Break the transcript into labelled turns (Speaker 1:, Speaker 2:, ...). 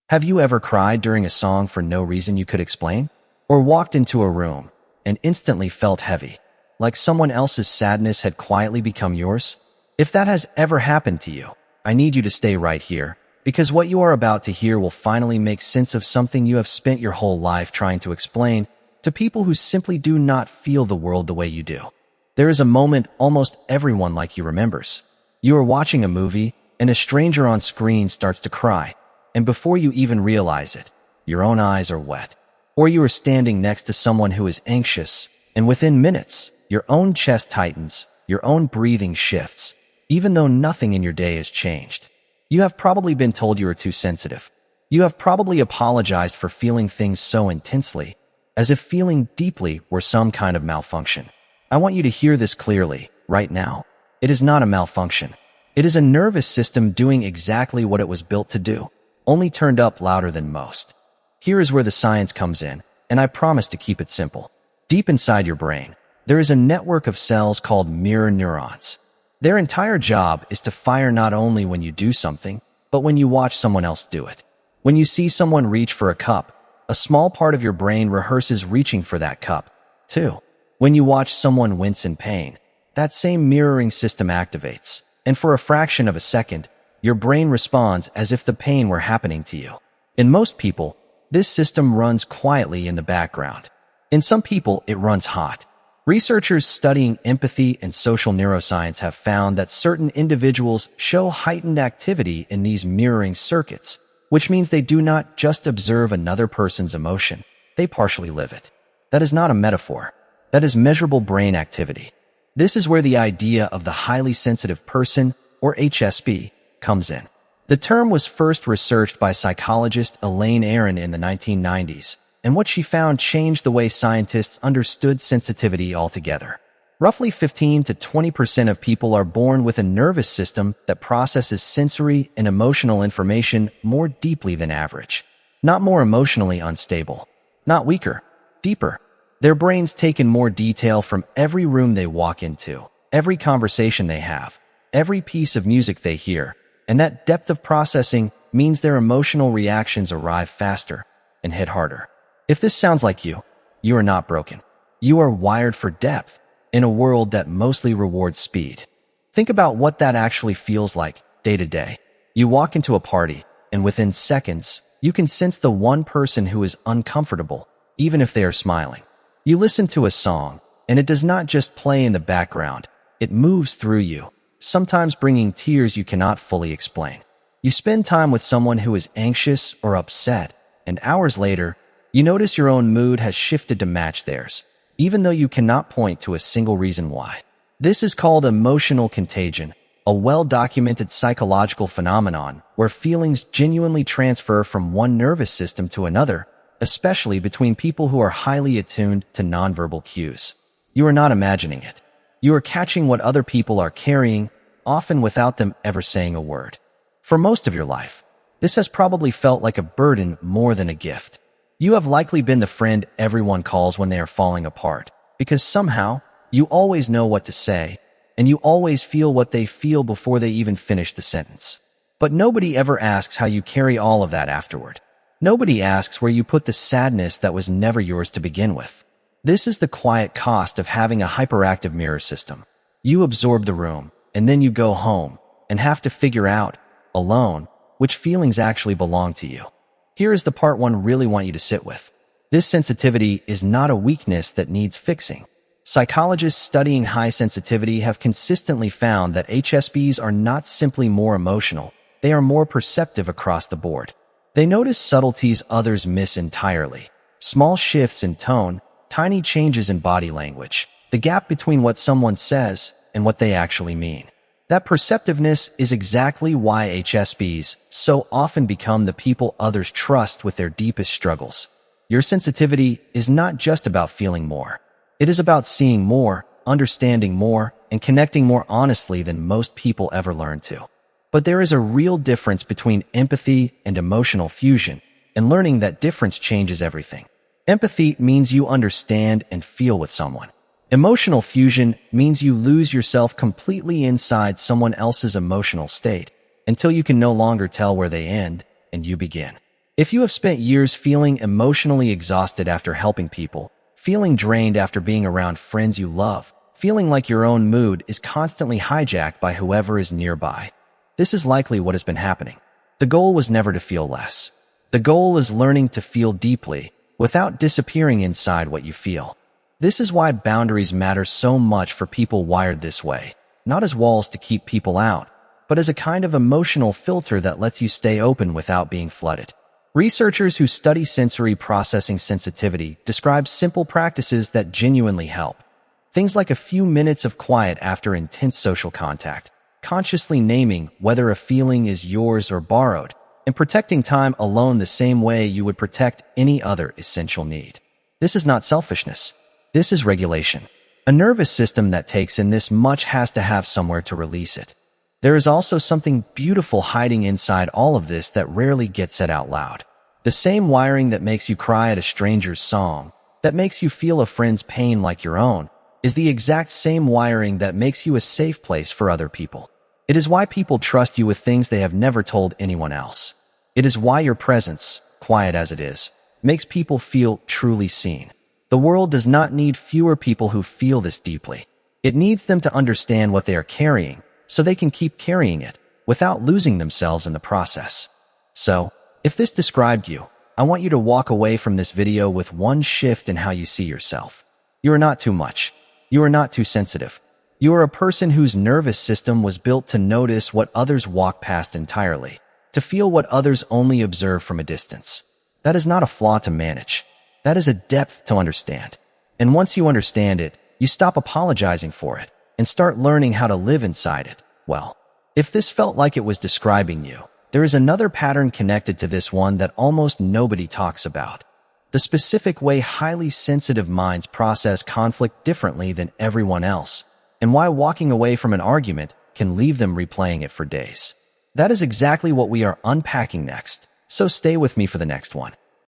Speaker 1: Have you ever cried during a song for no reason you could explain? Or walked into a room and instantly felt heavy, like someone else's sadness had quietly become yours? If that has ever happened to you, I need you to stay right here, because what you are about to hear will finally make sense of something you have spent your whole life trying to explain to people who simply do not feel the world the way you do. There is a moment almost everyone like you remembers. You are watching a movie, and a stranger on screen starts to cry, and before you even realize it, your own eyes are wet. Or you are standing next to someone who is anxious, and within minutes, your own chest tightens, your own breathing shifts, even though nothing in your day has changed. You have probably been told you are too sensitive. You have probably apologized for feeling things so intensely, as if feeling deeply were some kind of malfunction. I want you to hear this clearly, right now. It is not a malfunction. It is a nervous system doing exactly what it was built to do, only turned up louder than most. Here is where the science comes in, and I promise to keep it simple. Deep inside your brain, there is a network of cells called mirror neurons. Their entire job is to fire not only when you do something, but when you watch someone else do it. When you see someone reach for a cup, a small part of your brain rehearses reaching for that cup, too. When you watch someone wince in pain, that same mirroring system activates, and for a fraction of a second, your brain responds as if the pain were happening to you. In most people, this system runs quietly in the background. In some people, it runs hot. Researchers studying empathy and social neuroscience have found that certain individuals show heightened activity in these mirroring circuits, which means they do not just observe another person's emotion, they partially live it. That is not a metaphor. That is measurable brain activity. This is where the idea of the highly sensitive person, or HSP, comes in. The term was first researched by psychologist Elaine Aron in the 1990s, and what she found changed the way scientists understood sensitivity altogether. Roughly 15 to 20% of people are born with a nervous system that processes sensory and emotional information more deeply than average. Not more emotionally unstable. Not weaker. Deeper. Their brains take in more detail from every room they walk into, every conversation they have, every piece of music they hear, and that depth of processing means their emotional reactions arrive faster and hit harder. If this sounds like you are not broken. You are wired for depth in a world that mostly rewards speed. Think about what that actually feels like day to day. You walk into a party, and within seconds, you can sense the one person who is uncomfortable, even if they are smiling. You listen to a song, and it does not just play in the background. It moves through you, sometimes bringing tears you cannot fully explain. You spend time with someone who is anxious or upset, and hours later, you notice your own mood has shifted to match theirs, even though you cannot point to a single reason why. This is called emotional contagion, a well-documented psychological phenomenon where feelings genuinely transfer from one nervous system to another, especially between people who are highly attuned to nonverbal cues. You are not imagining it. You are catching what other people are carrying, often without them ever saying a word. For most of your life, this has probably felt like a burden more than a gift. You have likely been the friend everyone calls when they are falling apart, because somehow, you always know what to say, and you always feel what they feel before they even finish the sentence. But nobody ever asks how you carry all of that afterward. Nobody asks where you put the sadness that was never yours to begin with. This is the quiet cost of having a hyperactive mirror system. You absorb the room, and then you go home, and have to figure out, alone, which feelings actually belong to you. Here is the part one really want you to sit with. This sensitivity is not a weakness that needs fixing. Psychologists studying high sensitivity have consistently found that HSPs are not simply more emotional, they are more perceptive across the board. They notice subtleties others miss entirely. Small shifts in tone, tiny changes in body language, the gap between what someone says and what they actually mean. That perceptiveness is exactly why HSPs so often become the people others trust with their deepest struggles. Your sensitivity is not just about feeling more. It is about seeing more, understanding more, and connecting more honestly than most people ever learn to. But there is a real difference between empathy and emotional fusion, and learning that difference changes everything. Empathy means you understand and feel with someone. Emotional fusion means you lose yourself completely inside someone else's emotional state until you can no longer tell where they end and you begin. If you have spent years feeling emotionally exhausted after helping people, feeling drained after being around friends you love, feeling like your own mood is constantly hijacked by whoever is nearby, this is likely what has been happening. The goal was never to feel less. The goal is learning to feel deeply without disappearing inside what you feel. This is why boundaries matter so much for people wired this way, not as walls to keep people out, but as a kind of emotional filter that lets you stay open without being flooded. Researchers who study sensory processing sensitivity describe simple practices that genuinely help. Things like a few minutes of quiet after intense social contact, consciously naming whether a feeling is yours or borrowed, and protecting time alone the same way you would protect any other essential need. This is not selfishness. This is regulation. A nervous system that takes in this much has to have somewhere to release it. There is also something beautiful hiding inside all of this that rarely gets said out loud. The same wiring that makes you cry at a stranger's song, that makes you feel a friend's pain like your own, is the exact same wiring that makes you a safe place for other people. It is why people trust you with things they have never told anyone else. It is why your presence, quiet as it is, makes people feel truly seen. The world does not need fewer people who feel this deeply. It needs them to understand what they are carrying, so they can keep carrying it without losing themselves in the process. So, if this described you, I want you to walk away from this video with one shift in how you see yourself. You are not too much. You are not too sensitive. You are a person whose nervous system was built to notice what others walk past entirely, to feel what others only observe from a distance. That is not a flaw to manage. That is a depth to understand. And once you understand it, you stop apologizing for it and start learning how to live inside it. Well, if this felt like it was describing you, there is another pattern connected to this one that almost nobody talks about. The specific way highly sensitive minds process conflict differently than everyone else, and why walking away from an argument can leave them replaying it for days. That is exactly what we are unpacking next, so stay with me for the next one.